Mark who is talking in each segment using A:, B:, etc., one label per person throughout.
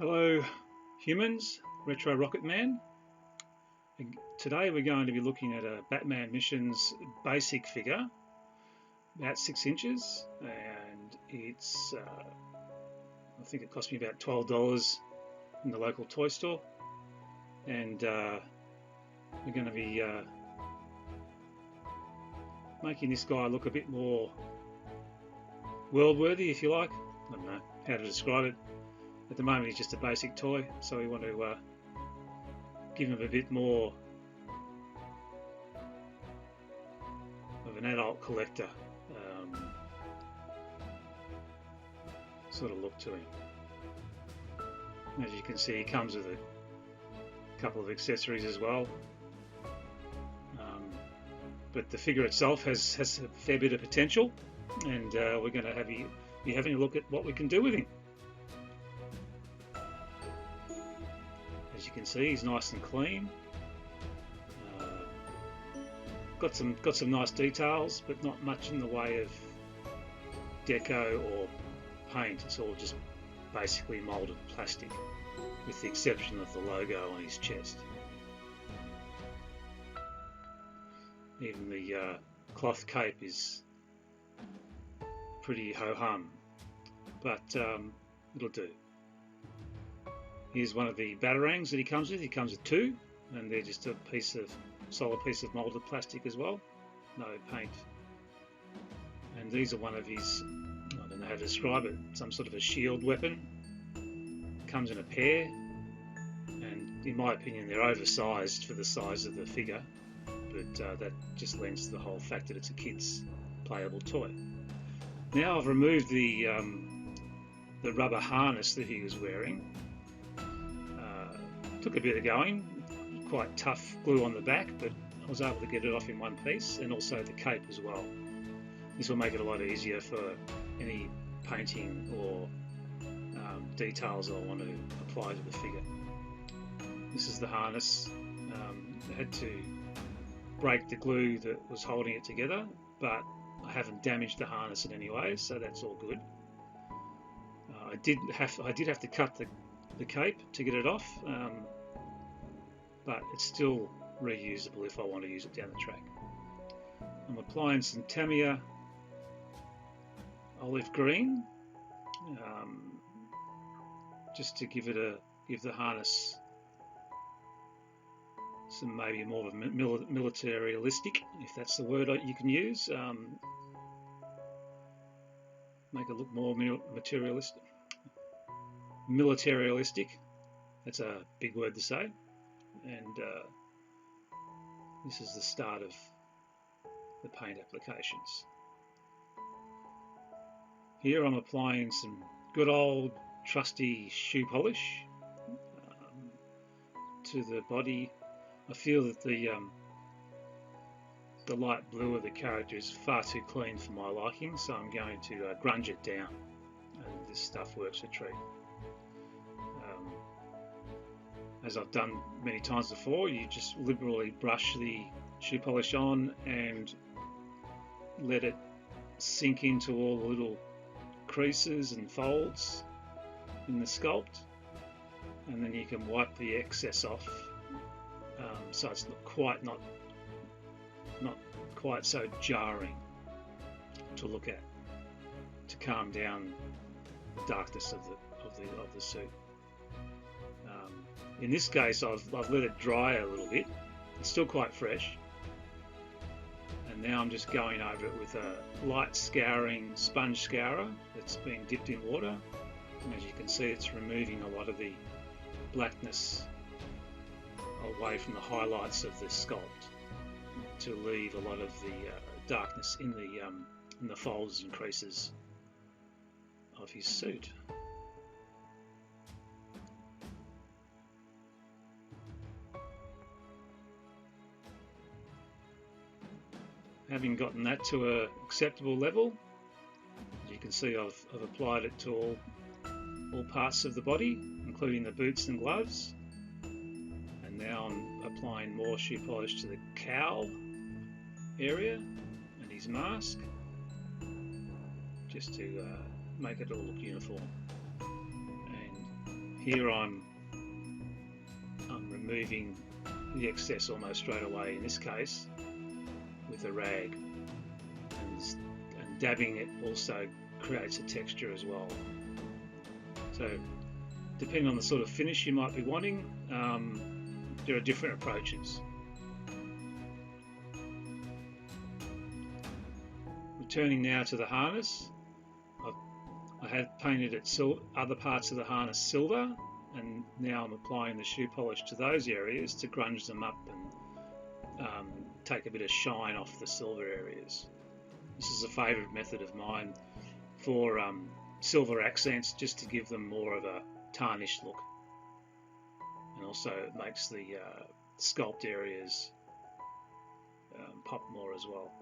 A: Hello humans, Retro Rocket Man. Today we're going to be looking at a Batman Missions basic figure, about 6 inches, and it's, I think it cost me about $12 in the local toy store, and we're going to be making this guy look a bit more world-worthy, if you like. I don't know how to describe it. At the moment he's just a basic toy, so we want to give him a bit more of an adult collector sort of look to him. As you can see, he comes with a couple of accessories as well, but the figure itself has a fair bit of potential, and we're going to be having a look at what we can do with him. As you can see, he's nice and clean. Got some nice details, but not much in the way of deco or paint. It's all just basically moulded plastic, with the exception of the logo on his chest. Even the cloth cape is pretty ho-hum, but it'll do. Here's one of the batarangs that he comes with. He comes with 2, and they're just a solid piece of moulded plastic as well, no paint. And these are one of his, I don't know how to describe it, some sort of a shield weapon. Comes in a pair, and in my opinion they're oversized for the size of the figure, but that just lends to the whole fact that it's a kid's playable toy. Now I've removed the rubber harness that he was wearing. Took a bit of going, quite tough glue on the back, but I was able to get it off in one piece, and also the cape as well. This will make it a lot easier for any painting or details I want to apply to the figure. This is the harness. I had to break the glue that was holding it together, but I haven't damaged the harness in any way, so that's all good. I did have to cut the cape to get it off, but it's still reusable if I want to use it down the track. I'm applying some Tamiya olive green, just to give the harness some maybe more of a militaristic, if that's the word you can use. Make it look more militaristic. That's a big word to say. And this is the start of the paint applications. Here I'm applying some good old trusty shoe polish to the body. I feel that the light blue of the character is far too clean for my liking, so I'm going to grunge it down, and this stuff works a treat. As I've done many times before, you just liberally brush the shoe polish on and let it sink into all the little creases and folds in the sculpt, and then you can wipe the excess off, so it's not quite so jarring to look at, to calm down the darkness of the suit. In this case, I've let it dry a little bit. It's still quite fresh, and now I'm just going over it with a light scouring sponge scourer that's been dipped in water, and as you can see, it's removing a lot of the blackness away from the highlights of the sculpt to leave a lot of the darkness in the folds and creases of his suit. Having gotten that to an acceptable level, as you can see, I've applied it to all parts of the body, including the boots and gloves. And now I'm applying more shoe polish to the cowl area and his mask, just to make it all look uniform. And Here I'm removing the excess almost straight away in this case with a rag, and dabbing it also creates a texture as well. So depending on the sort of finish you might be wanting, there are different approaches. Returning now to the harness, I have painted it other parts of the harness silver, and now I'm applying the shoe polish to those areas to grunge them up and take a bit of shine off the silver areas. This is a favourite method of mine for silver accents, just to give them more of a tarnished look, and also it makes the sculpt areas pop more as well.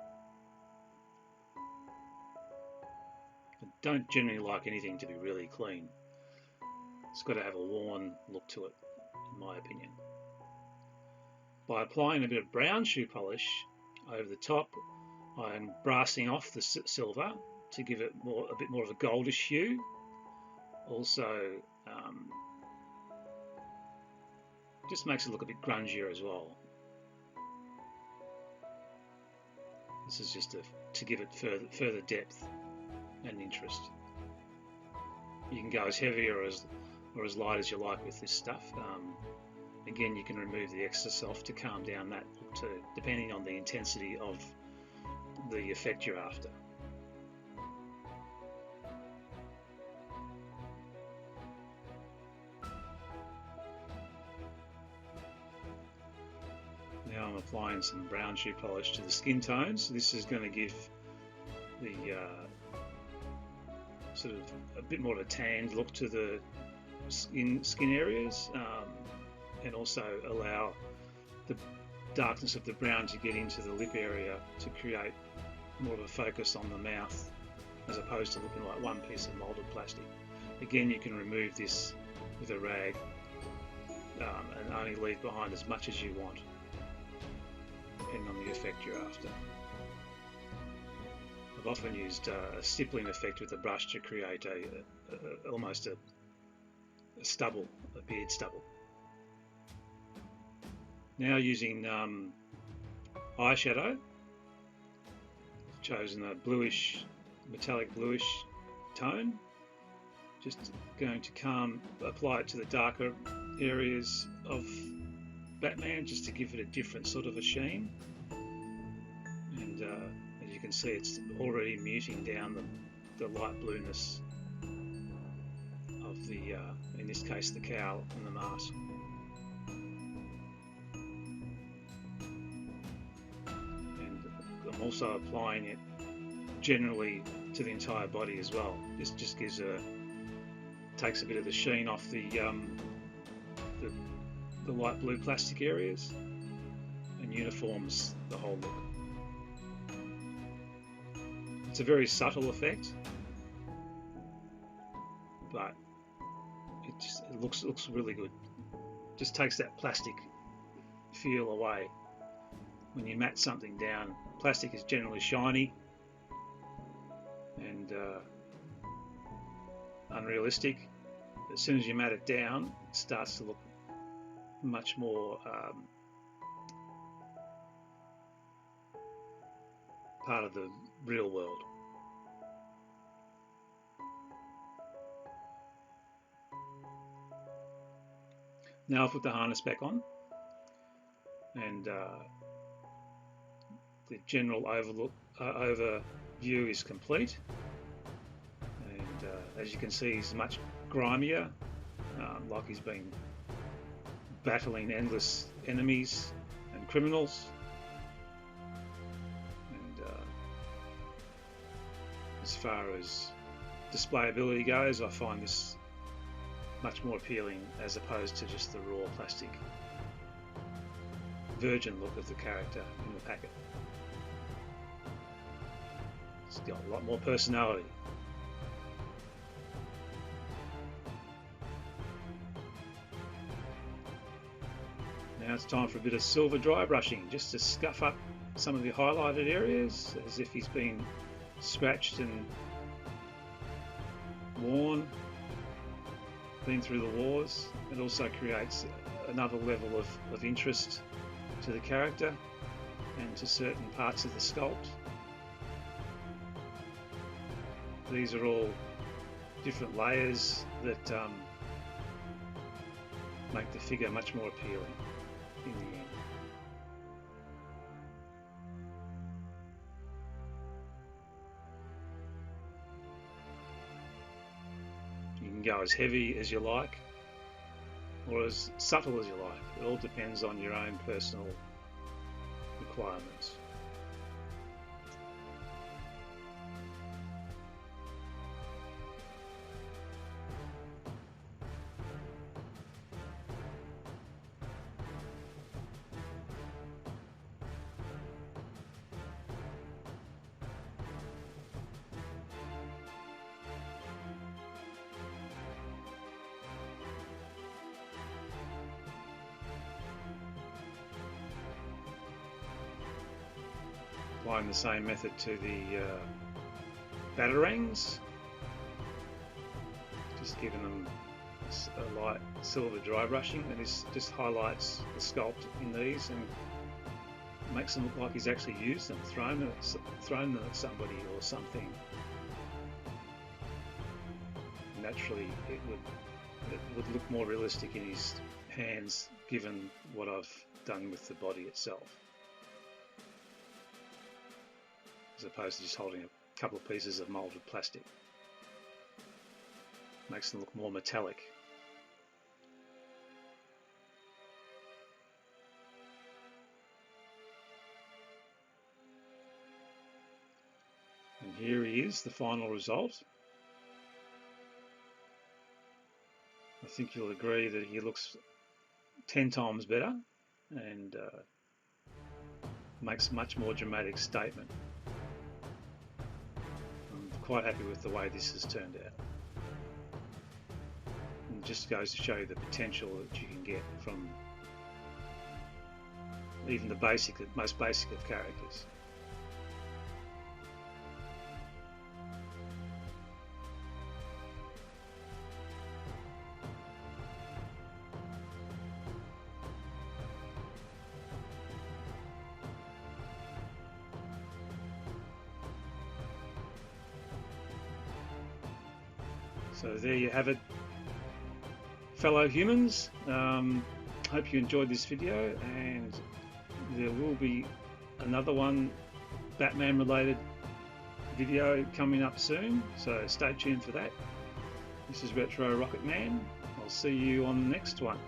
A: I don't generally like anything to be really clean. It's got to have a worn look to it, in my opinion. By applying a bit of brown shoe polish over the top, I'm brassing off the silver to give it a bit more of a goldish hue. Also, just makes it look a bit grungier as well. This is just to give it further depth and interest. You can go as heavy or as light as you like with this stuff. Again, you can remove the excess off to calm down that look too, depending on the intensity of the effect you're after. Now I'm applying some brown shoe polish to the skin tones. This is going to give the sort of a bit more of a tanned look to the skin areas, and also allow the darkness of the brown to get into the lip area to create more of a focus on the mouth, as opposed to looking like one piece of moulded plastic. Again, you can remove this with a rag and only leave behind as much as you want, depending on the effect you're after. I've often used a stippling effect with a brush to create almost a stubble, a beard stubble. Now using eyeshadow, I've chosen a bluish, metallic bluish tone. Just going to apply it to the darker areas of Batman, just to give it a different sort of a sheen. And as you can see, it's already muting down the light blueness of the, in this case, the cowl and the mask. And I'm also applying it generally to the entire body as well. This just takes a bit of the sheen off the light blue plastic areas and uniforms the whole look. It's a very subtle effect, but it looks really good. Just takes that plastic feel away. When you matte something down, plastic is generally shiny and unrealistic. As soon as you matte it down, it starts to look much more part of the real world. Now I'll put the harness back on, and the general overview is complete. And as you can see, he's much grimier, like he's been battling endless enemies and criminals. And as far as displayability goes, I find this much more appealing as opposed to just the raw plastic virgin look of the character in the packet. It's got a lot more personality. Now it's time for a bit of silver dry brushing, just to scuff up some of the highlighted areas, as if he's been scratched and worn. been through the wars. It also creates another level of interest to the character and to certain parts of the sculpt. These are all different layers that make the figure much more appealing in the end. You can go as heavy as you like or as subtle as you like. It all depends on your own personal requirements. Applying the same method to the batarangs, just giving them a light silver dry brushing, and this just highlights the sculpt in these and makes them look like he's actually used them, thrown them at somebody or something. Naturally, it would look more realistic in his hands, given what I've done with the body itself, as opposed to just holding a couple of pieces of moulded plastic. Makes them look more metallic. And here he is, the final result. I think you'll agree that he looks 10 times better and makes a much more dramatic statement. I'm quite happy with the way this has turned out. And it just goes to show you the potential that you can get from even the most basic of characters. So there you have it, fellow humans. Hope you enjoyed this video, and there will be another one Batman related video coming up soon, so stay tuned for that. This is Retro Rocket Man. I'll see you on the next one.